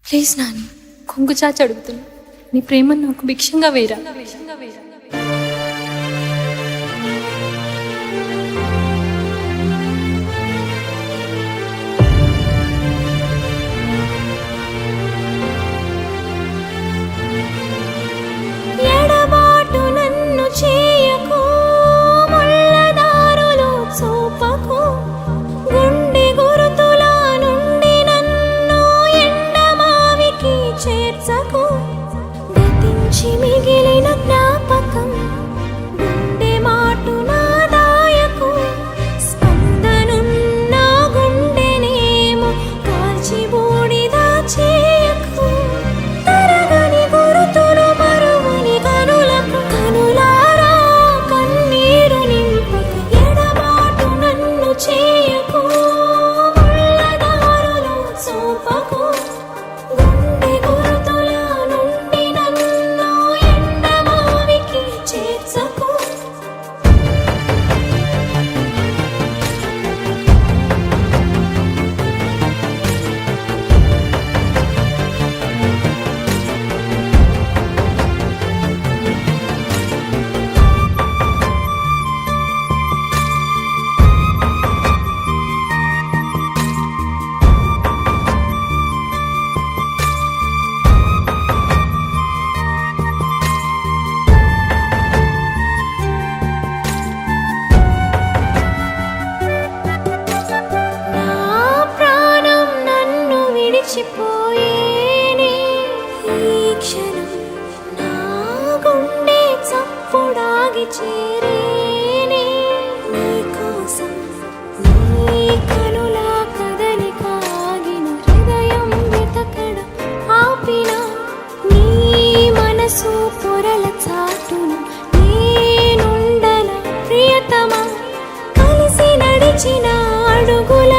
Please Nani, కొంగు చాచి అడుగుతున్నా, నీ ప్రేమను నాకు భిక్షంగా వేరా. ఎడబాటు నన్ను చేయకు, ముళ్ళదారులు చూపకు, గుండె గురుతుల నుండి నన్ను ఎండమావికి చేర్చకు. గతించి మిగిలిన జ్ఞాపకం గుండె మాటున దాయకు. స్పందనున్న గుండెనేమో కాల్చి బూడిద చేయకు. తరగని గురుతులు మరువని కనులకు, కనులారా కన్నీరు నింపక. ఎడబాటు నన్ను చేయకు, ముళ్ళదారులు చూపకు, గుండె గురుతుల నుండి నన్ను ఎండమావికి చేర్చకు. నా ప్రాణం నన్ను విడిచిపోయేనే ఈ క్షణం. నా గుండె చప్పుడాగి చేరేనే నీ కోసం. నీ కనుల కదలిక ఆగిన, హృదయం వెతకడం ఆపిన, నీ మనసు పొరల చాటున నేనుండల ప్రియతమా. కలిసి నడిచిన అడుగుల